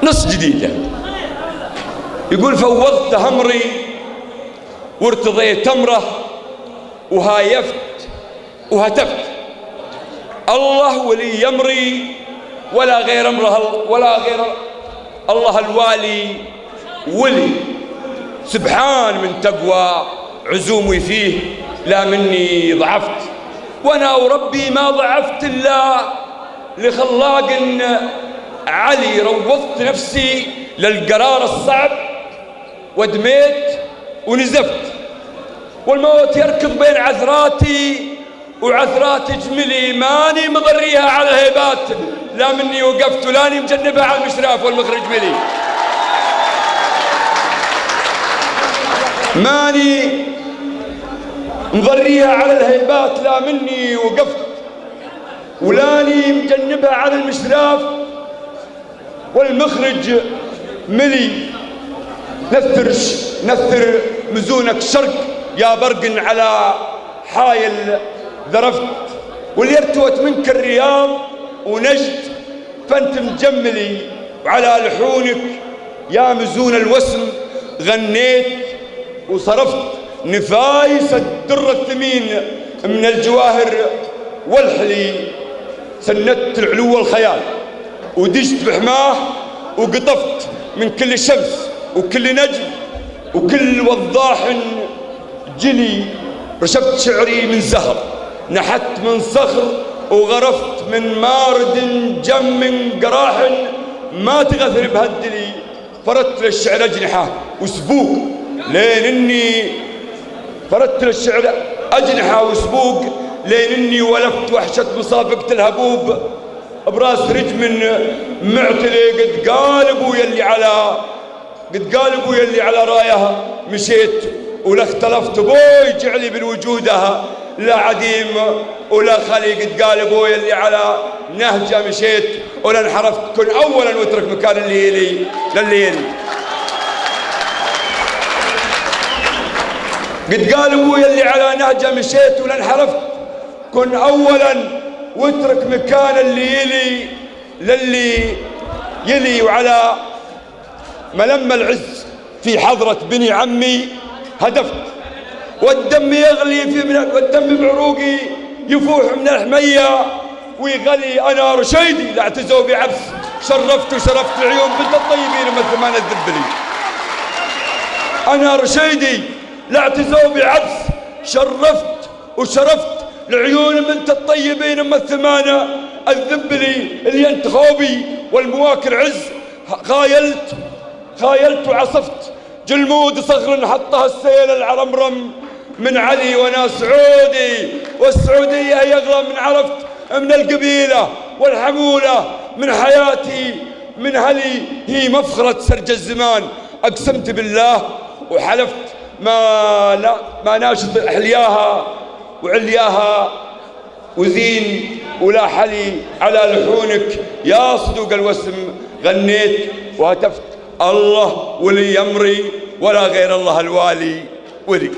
نص جديدة. يقول فوضت أمري وارتضيت أمره وهايفت وهتفت، الله ولي أمري ولا غير أمره، ولا غير الله الوالي ولي. سبحان من تقوى عزومي فيه، لا مني ضعفت، وأنا وربي ما ضعفت إلا لخلاق علي. روضت نفسي للقرار الصعب ودميت ونزفت، والموت يركض بين عثراتي وعثرات جملي، ماني مضريها على الهيبات، لا مني وقفت ولاني مجنبها على المشراف والمخرج ملي. ماني مضريها على الهيبات، لا مني وقفت ولاني مجنبها على المشراف والمخرج ملي. نثر مزونك شرق يا برق على حايل ذرفت، واللي ارتوت منك الرياض ونجد فانت مجملي، وعلى لحونك يا مزون الوسم غنيت وصرفت. نفايس الدر الثمين من الجواهر والحلي، سندت العلو والخيال ودجت بحماه وقطفت من كل شمس وكل نجم وكل وضاح جلي. رشفت شعري من زهر، نحت من صخر وغرفت من مارد جم من قراح ما تغثر بهالدلي. فردت للشعر أجنحة وسبوق لين إني فردت للشعر أجنحة وسبوق لين إني ولفت وحشة مسابقة الهبوب براس رجم معتلي. قد قال أبويا اللي على رايها مشيت ولا اختلفت، بوي جعلي بالوجودها لا عديم ولا خلي. قد قال أبويا اللي على نهجة مشيت ولا انحرفت، كن أولا واترك مكان اللي يلي للي. قد قال أبويا اللي على نهجة مشيت ولا انحرفت، كن أولا واترك مكان اللي يلي للي يلي. وعلى ملم العز في حضرة بني عمي هدفت، والدم يغلي والدم بعروقي يفوح من الحمية ويغلي. أنا رشيدي لا اعتزوا بعبس، شرفت وشرفت العيون بنت الطيبين من ثمان الذبلي. أنا رشيدي لا اعتزوا بعبس، شرفت وشرفت العيون بنت الطيبين من ثمان الذبلي. اللي انت خوبي والمواكر عز، خايلت وعصفت جلمود صخر حطها السيل العرمرم من علي. وانا سعودي والسعودية يغلى من عرفت من القبيلة والحمولة من حياتي من هلي. هي مفخرة سرج الزمان، أقسمت بالله وحلفت ما ناشط حلياها وعلياها وزين ولا حلي. على لحونك يا صدوق الوسم غنيت وهتفت، الله ولي أمري ولا غير الله الوالي ولي.